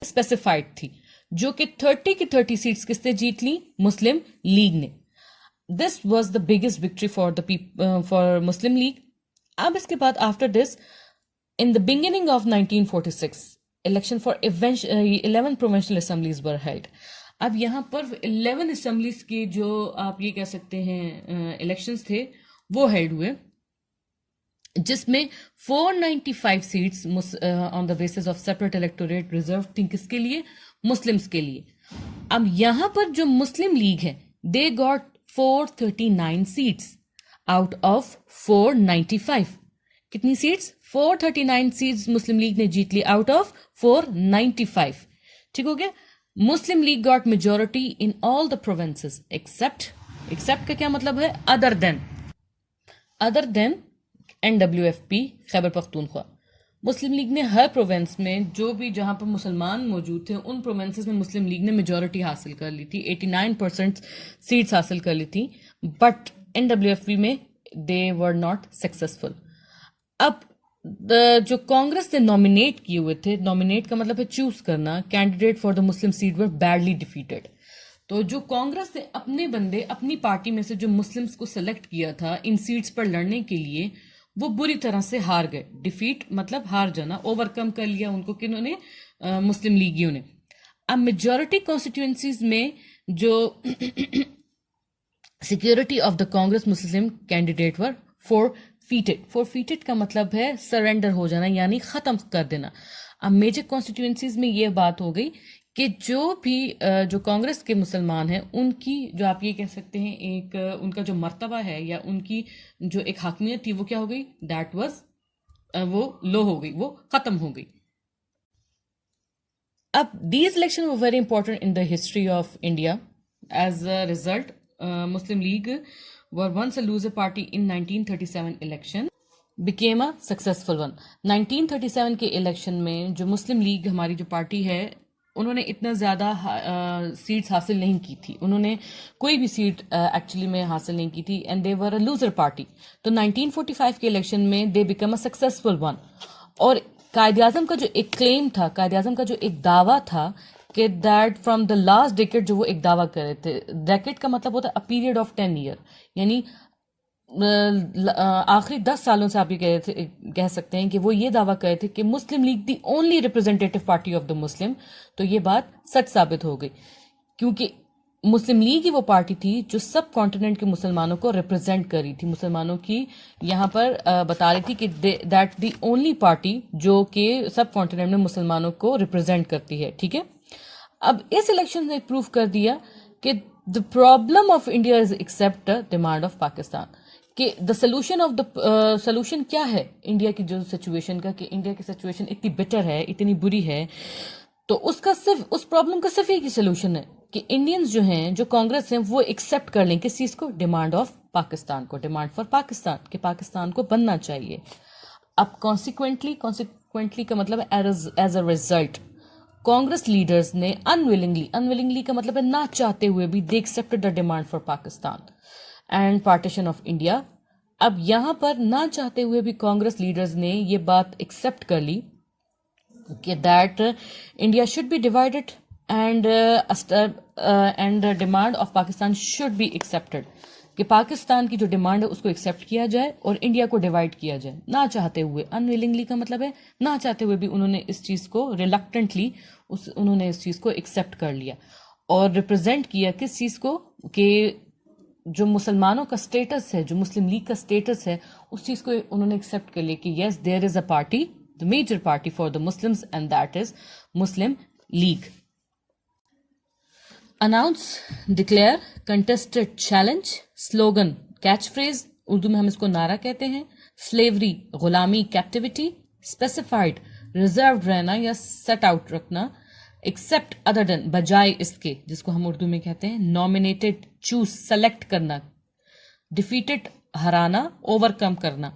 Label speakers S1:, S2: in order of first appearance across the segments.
S1: Specified थी, जो कि 30 की 30 सीट्स किसने जीत ली? मुस्लिम लीग ने। This was the biggest victory for Muslim league. अब इसके बाद after this, in the beginning of 1946 election for 11 provincial assemblies were held. अब यहाँ पर 11 असेंबलीज के जो आप ये कह सकते हैं इलेक्शंस थे वो हेल्ड हुए, जिसमें 495 seats on the basis of separate electorate reserve थी किसके लिए? मुस्लिम्स के लिए। अब यहां पर जो मुस्लिम लीग है they got 439 seats out of 495। कितनी सीट्स? 439 सीट्स मुस्लिम लीग ने जीत ली आउट ऑफ 495। ठीक हो गया? Muslim League got majority in all the provinces except का क्या मतलब है? Other than NWFP Khyber Pakhtunkhwa. Muslim League ने हर प्रोविंस में जो भी जहां पर मुसलमान मौजूद थे उन प्रोविंसेस में मुस्लिम लीग ने मेजोरिटी हासिल कर ली थी, 89% सीट्स हासिल कर ली थी, बट NWFP में दे वर नॉट सक्सेसफुल। अब जो कांग्रेस ने नॉमिनेट किए हुए थे, नॉमिनेट का मतलब है चूज करना, candidate for the Muslim seat were badly defeated. तो जो कांग्रेस ने अपने बंदे अपनी पार्टी में से जो मुस्लिम्स को सेलेक्ट किया था इन सीट्स पर लड़ने के लिए, वो बुरी तरह से हार गए। डिफीट मतलब हार जाना, ओवरकम कर लिया उनको किन्होंने? मुस्लिम लीगियों ने। अब मेजॉरिटी कॉन्स्टिट्यूएंसीज में जो security of the Congress Muslim candidate were forfeited का मतलब है सरेंडर हो जाना, यानी खत्म कर देना। अब मेजर कॉन्स्टिट्यूएंसीज में यह बात हो गई कि जो भी जो कांग्रेस के मुसलमान हैं उनकी जो आप ये कह सकते हैं एक उनका जो मर्तबा है या उनकी जो एक हाकमियत थी वो क्या हो गई? दैट वाज वो लो हो गई, वो खत्म हो गई। अब these elections were very important in the history of India. As a result, Muslim League were once a loser party in 1937 election, became a successful one. 1937 के इलेक्शन में जो मुस्लिम लीग हमारी जो पार्टी है उन्होंने इतना ज़्यादा सीट्स हासिल नहीं की थी, उन्होंने कोई भी सीट एक्चुअली में हासिल नहीं की थी, and they were a loser party. तो 1945 के इलेक्शन में they become a successful one. और कायद-ए-आज़म का जो एक क्लेम था, कायद-ए-आज़म का जो एक दावा था कि that from the last decade, जो वो एक दावा कर रहे थे, डेकेड का मतलब होता है अ पीरियड ऑफ 10 ईयर, यानी आखिरी 10 सालों से आप ये कह सकते हैं कि वो ये दावा कर रहे थे कि Muslim League the only representative party of the Muslim. तो ये बात सच साबित हो गई, क्योंकि मुस्लिम लीग ही वो पार्टी थी जो सब कॉन्टिनेंट के मुसलमानों को रिप्रेजेंट कर रही थी, मुसलमानों की यहाँ पर बता रही थी कि दैट दी ओनली पार्टी जो कि सब कॉन्टिनेंट में मुसलमानों को रिप्रेजेंट करती है। ठीक है? अब इस इलेक्शन ने प्रूव कर दिया कि the problem of India is except the demand of Pakistan, कि the solution of the solution क्या है इंडिया की जो सिचुएशन का, कि इंडिया की सिचुएशन इतनी बिटर है, इतनी बुरी है, तो उसका सिर्फ उस प्रॉब्लम का सिर्फ एक ही सोल्यूशन है कि इंडियंस जो हैं, जो कांग्रेस हैं, वो एक्सेप्ट कर लें किस चीज को? डिमांड ऑफ पाकिस्तान को, डिमांड फॉर पाकिस्तान, कि पाकिस्तान को बनना चाहिए। अब कॉन्सिक्वेंटली का मतलब as a result Congress leaders ने अनविलिंगली का मतलब है ना चाहते हुए भी, they accepted the demand for Pakistan and partition of India. अब यहां पर ना चाहते हुए भी कांग्रेस लीडर्स ने ये बात एक्सेप्ट कर ली कि that India should be divided and demand of Pakistan should be accepted, कि पाकिस्तान की जो डिमांड है उसको एक्सेप्ट किया जाए और इंडिया को डिवाइड किया जाए, ना चाहते हुए। अनविलिंगली का मतलब है ना चाहते हुए भी उन्होंने इस चीज को रिलक्टेंटली उन्होंने इस चीज को एक्सेप्ट कर लिया और रिप्रेजेंट किया किस चीज को? कि जो मुसलमानों का स्टेटस है, जो मुस्लिम लीग का स्टेटस है, उस चीज को उन्होंने एक्सेप्ट कर लिया कि yes there is a party, the major party for the Muslims, and that is Muslim League. Announce, declare, contested, challenge, slogan, catch phrase, Urdu में हम इसको नारा कहते हैं, स्लेवरी, गुलामी, कैप्टिविटी, स्पेसिफाइड, रिजर्व रहना या सेट आउट रखना, एक्सेप्ट, अदर देन, बजाय इसके, जिसको हम उर्दू में कहते हैं, नॉमिनेटेड, चूज, सेलेक्ट करना, डिफीटेड, हराना, ओवरकम करना,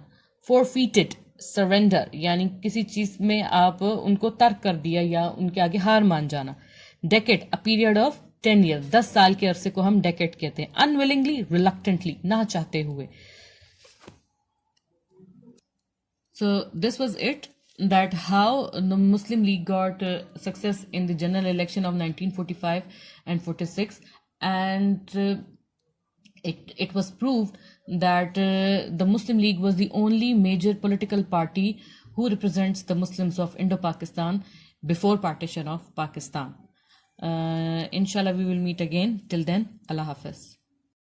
S1: फोरफीटेड, सरेंडर, यानी किसी चीज में आप उनको तर्क कर दिया या उनके आगे हार मान जाना, decade, a period of 10 year, 10 साल के अरसे को हम डेकेड कहते हैं, अनविलिंगली, रिलक्टेंटली, ना चाहते हुए। So this was it. that how the Muslim League got success in the general election of 1945 and 46, and it was proved that the Muslim League was the only major political party who represents the Muslims of Indo-Pakistan before partition of Pakistan. Inshallah, we will meet again. Till then, Allah Hafiz.